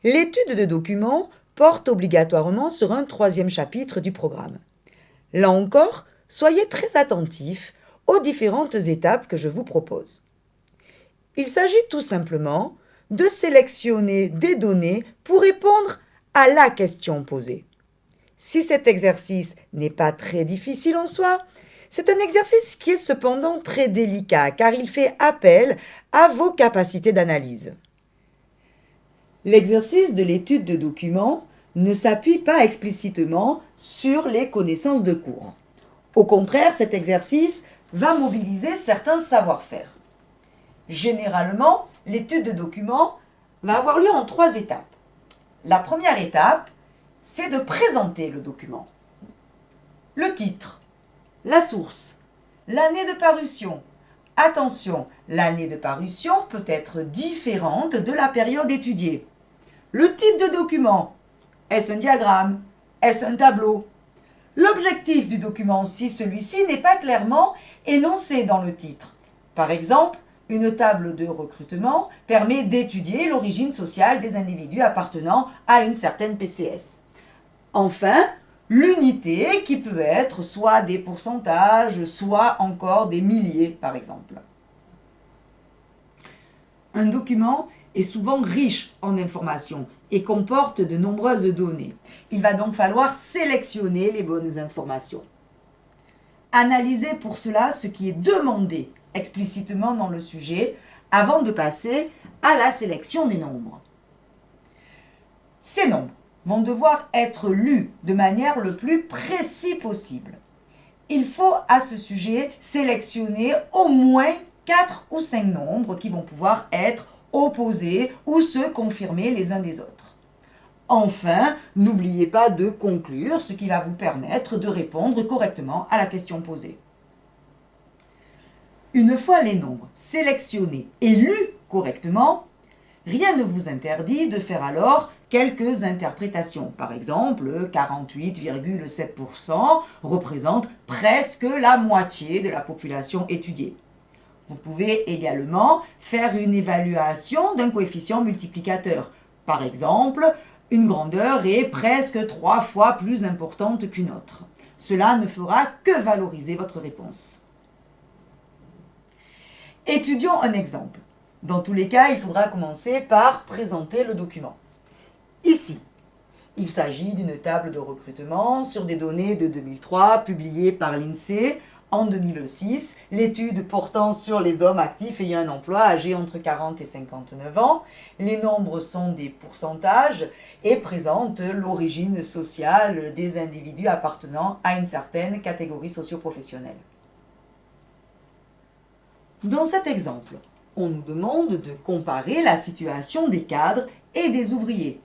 L'étude de documents porte obligatoirement sur un troisième chapitre du programme. Là encore, soyez très attentifs aux différentes étapes que je vous propose. Il s'agit tout simplement de sélectionner des données pour répondre à la question posée. Si cet exercice n'est pas très difficile en soi, c'est un exercice qui est cependant très délicat car il fait appel à vos capacités d'analyse. L'exercice de l'étude de documents ne s'appuie pas explicitement sur les connaissances de cours. Au contraire, cet exercice va mobiliser certains savoir-faire. Généralement, l'étude de documents va avoir lieu en 3 étapes. La première étape, c'est de présenter le document. Le titre, la source, l'année de parution. Attention, l'année de parution peut être différente de la période étudiée. Le type de document, est-ce un diagramme? Est-ce un tableau? L'objectif du document, si celui-ci n'est pas clairement énoncé dans le titre. Par exemple, une table de recrutement permet d'étudier l'origine sociale des individus appartenant à une certaine PCS. Enfin, l'unité qui peut être soit des pourcentages, soit encore des milliers, par exemple. Un document est souvent riche en informations et comporte de nombreuses données. Il va donc falloir sélectionner les bonnes informations. Analysez pour cela ce qui est demandé explicitement dans le sujet avant de passer à la sélection des nombres. Ces nombres vont devoir être lus de manière le plus précise possible. Il faut à ce sujet sélectionner au moins 4 ou 5 nombres qui vont pouvoir être opposés ou se confirmer les uns des autres. Enfin, n'oubliez pas de conclure, ce qui va vous permettre de répondre correctement à la question posée. Une fois les nombres sélectionnés et lus correctement, rien ne vous interdit de faire alors quelques interprétations. Par exemple, 48,7% représente presque la moitié de la population étudiée. Vous pouvez également faire une évaluation d'un coefficient multiplicateur. Par exemple, une grandeur est presque 3 fois plus importante qu'une autre. Cela ne fera que valoriser votre réponse. Étudions un exemple. Dans tous les cas, il faudra commencer par présenter le document. Ici, il s'agit d'une table de recrutement sur des données de 2003 publiées par l'INSEE en 2006, l'étude portant sur les hommes actifs ayant un emploi âgés entre 40 et 59 ans. Les nombres sont des pourcentages et présentent l'origine sociale des individus appartenant à une certaine catégorie socio-professionnelle. Dans cet exemple, on nous demande de comparer la situation des cadres et des ouvriers.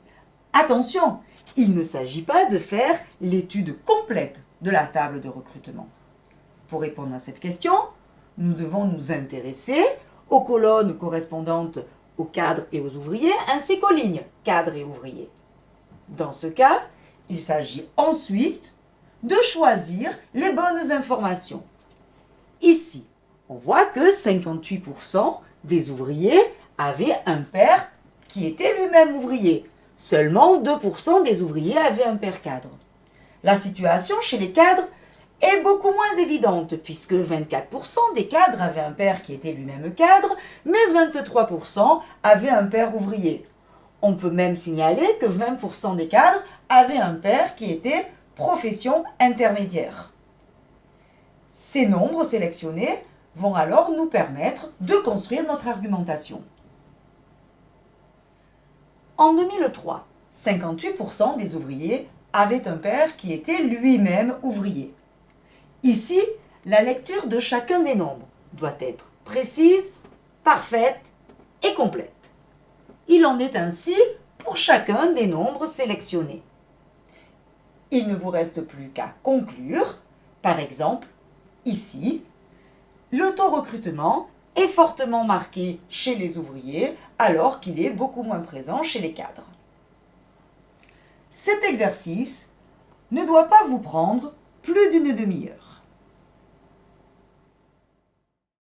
Attention, il ne s'agit pas de faire l'étude complète de la table de recrutement. Pour répondre à cette question, nous devons nous intéresser aux colonnes correspondantes aux cadres et aux ouvriers, ainsi qu'aux lignes cadres et ouvriers. Dans ce cas, il s'agit ensuite de choisir les bonnes informations. Ici, on voit que 58% des ouvriers avaient un père qui était lui-même ouvrier. Seulement 2% des ouvriers avaient un père cadre. La situation chez les cadres est beaucoup moins évidente puisque 24% des cadres avaient un père qui était lui-même cadre, mais 23% avaient un père ouvrier. On peut même signaler que 20% des cadres avaient un père qui était profession intermédiaire. Ces nombres sélectionnés vont alors nous permettre de construire notre argumentation. En 2003, 58% des ouvriers avaient un père qui était lui-même ouvrier. Ici, la lecture de chacun des nombres doit être précise, parfaite et complète. Il en est ainsi pour chacun des nombres sélectionnés. Il ne vous reste plus qu'à conclure. Par exemple, ici, le taux recrutement est fortement marqué chez les ouvriers alors qu'il est beaucoup moins présent chez les cadres. Cet exercice ne doit pas vous prendre plus d'une demi-heure.